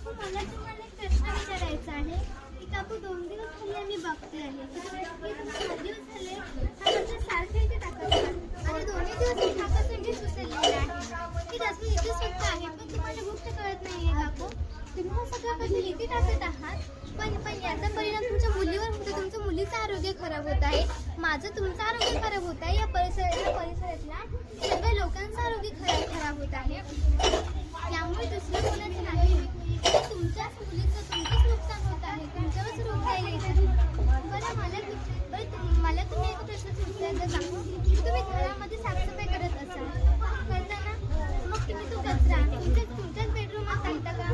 काकू मला तुम्हाला एक प्रश्न विचारायचा आहे की काकू 2 दिवस झाले आम्ही बघते आहे की 2 दिवस झाले हा म्हणजे सारखं इथे टाकत आणि 2 दिवस हा कचंडी सुचलेला आहे की डस्टबिन इथे सुद्धा आहे पण तुम्हाला गोष्ट कळत नाहीये काकू. तुम्ही हा सगळा कचरा इथे टाकत आहात पण याचा परिणाम तुमच्या मुलीवर होतो. तुमच्या मुलीचं आरोग्य खराब होत आहे, माझं तुमचं आरोग्य खराब होत आहे, या परिसरातल्या सगळ्या लोकांचं आरोग्य खराब होत आहे. त्यामुळे दुसरं कोणाचं नाही, तुमच्याच मुलीचं तुमचंच नुकसान होत आहे, तुमच्यावरच रोग येते. मला तुम्ही एक प्रश्नाचं उत्तर द्या काकू. तुम्ही घरामध्ये साफसफाई करत असाल करताना मग तुम्ही तो कचरा तुमच्याच बेडरूमात टाकता का?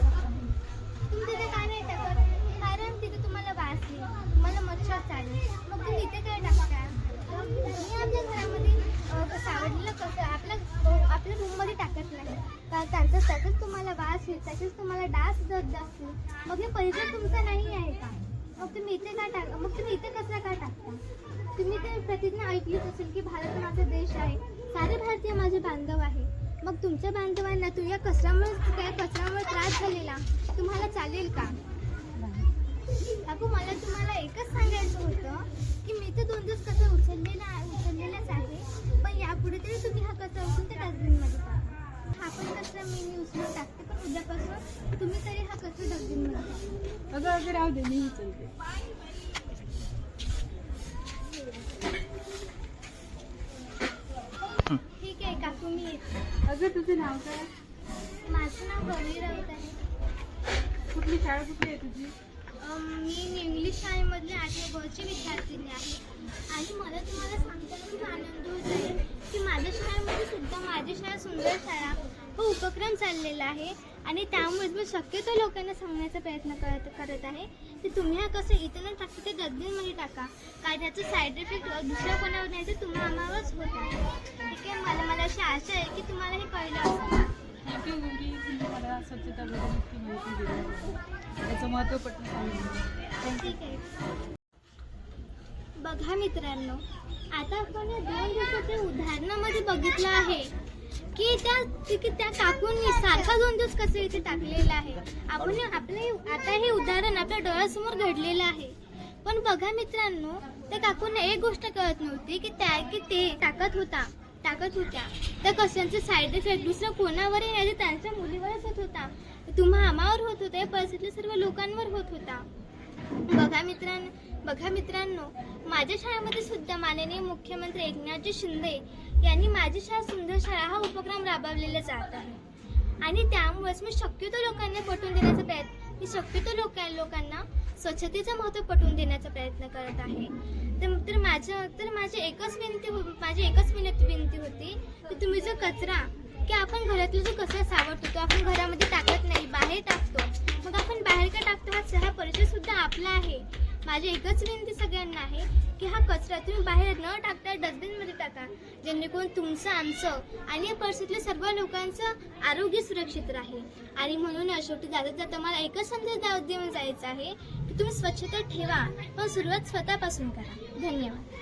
तुम्ही तिथे काय नाही टाकत? कारण तिथे तुम्हाला वास येईल, तुम्हाला मच्छर चालेल, मग तुम्ही इथे काय टाकता? तुम्ही आपल्या घरामध्ये सावडलेलं कसं आपल्या रूममध्ये टाकत नाही का? त्याचाच तुम्हाला वास येईल, त्याचाच तुम्हाला डास जास्त येईल. मग हे परिसर तुमचा नाही आहे का? मग तुम्ही इथे काय टाका? मग तुम्ही इथे कचरा का टाकता? तुम्ही ते प्रतिज्ञा ऐकलीच असेल की भारत माझा देश आहे, सारे भारतीय माझे बांधव आहे. मग तुमच्या बांधवांना तुझ्या कचऱ्यामुळे त्रास झालेला तुम्हाला चालेल का? काकू मला तुम्हाला एकच सांगायचं होतं की मी तर 2 दिवस कचरा उचललेलाच आहे, पण यापुढे तरी तुम्ही हा कचरा उचलून त्या डस्टबिनमध्ये टाका. हा पण कचरा मी उचलून टाकते, पण उद्यापासून तुम्ही तरी हा कचरा डस्टबिनमध्ये टाका. अगं राहू दे, मी उचलते. ठीक आहे काकू, मी येते. अगं तुझं नाव काय? माझं नाव गौरी राऊत आहे. कुठली शाळा कुठली आहे तुझी? मी इंग्लिश शाळेमधली 8वी ब ची विद्यार्थिनी आहे आणि मला तुम्हाला सांगताना खूप आनंद होत आहे की माझ्या शाळेमध्ये सुद्धा माझी शाळा सुंदर शाळा हा उपक्रम चाललेला आहे आणि त्यामुळेच मी शक्यतो लोकांना सांगण्याचा प्रयत्न करत आहे की तुम्ही हा कसं इथं न टाकता ते डस्टबिनमध्ये टाका. काय त्याचं साईड इफेक्ट दुसऱ्या कोणावर नाही तर आम्हावरच होत आहे. ठीक आहे, मला अशी आशा आहे की तुम्हाला हे कळलं असेल. थँक्यू गुंगी, तुम्ही मला स्वच्छताबद्दल इतकी माहिती दिली, त्याचं महत्त्व पटवून सांगितलं. ठीक आहे. बघा मित्रांनो, आता आपण या 2 दिवसाच्या उदाहरणामध्ये बघितलं आहे की त्या काकूंनी सारखा 2 दिवस कसं इथे टाकलेलं आहे. आता हे उदाहरण आपल्या डोळ्यासमोर घडलेलं आहे. पण बघा मित्रांनो, त्या काकूंना एक गोष्ट कळत नव्हती की ते टाकत होत्या त्या कशांचे साईड इफेक्ट दुसऱ्या कोणावरही नाही, त्यांच्या मुलीवरच होत होता, तुम्हा आम्हावर होत होता, या परिस्थितीतल्या सर्व लोकांवर होत होता. बघा मित्रांनो, माझ्या शाळेमध्ये सुद्धा माननीय मुख्यमंत्री एकनाथजी शिंदे यांनी माझी शाळा सुंदर शाळा हा उपक्रम राबवलेला जात आहे आणि त्यामुळेच मी शक्यतो लोकांना पटवून देण्याचा लोकांना स्वच्छतेचं महत्त्व पटवून देण्याचा प्रयत्न करत आहे. तर माझी एकच विनंती होती की तुम्ही जो कचरा की आपण घरातला जो कचरा सावरतो तो आपण घरामध्ये टाकत नाही, बाहेर टाकतो. मग आपण बाहेर का टाकतो? हा परिसर सुद्धा आपला आहे. माझी एकच विनंती सगळ्यांना आहे की हा कचरा तुम्ही बाहेर न टाकता डस्टबिनमध्ये टाका, जेणेकरून तुमचं, आमचं आणि या परिसरातल्या सर्व लोकांचं आरोग्य सुरक्षित राहील. आणि म्हणून शेवटी जाता मला एकच संदेश देऊन जायचा आहे की तुम्ही स्वच्छता ठेवा, पण सुरुवात स्वतःपासून करा. धन्यवाद.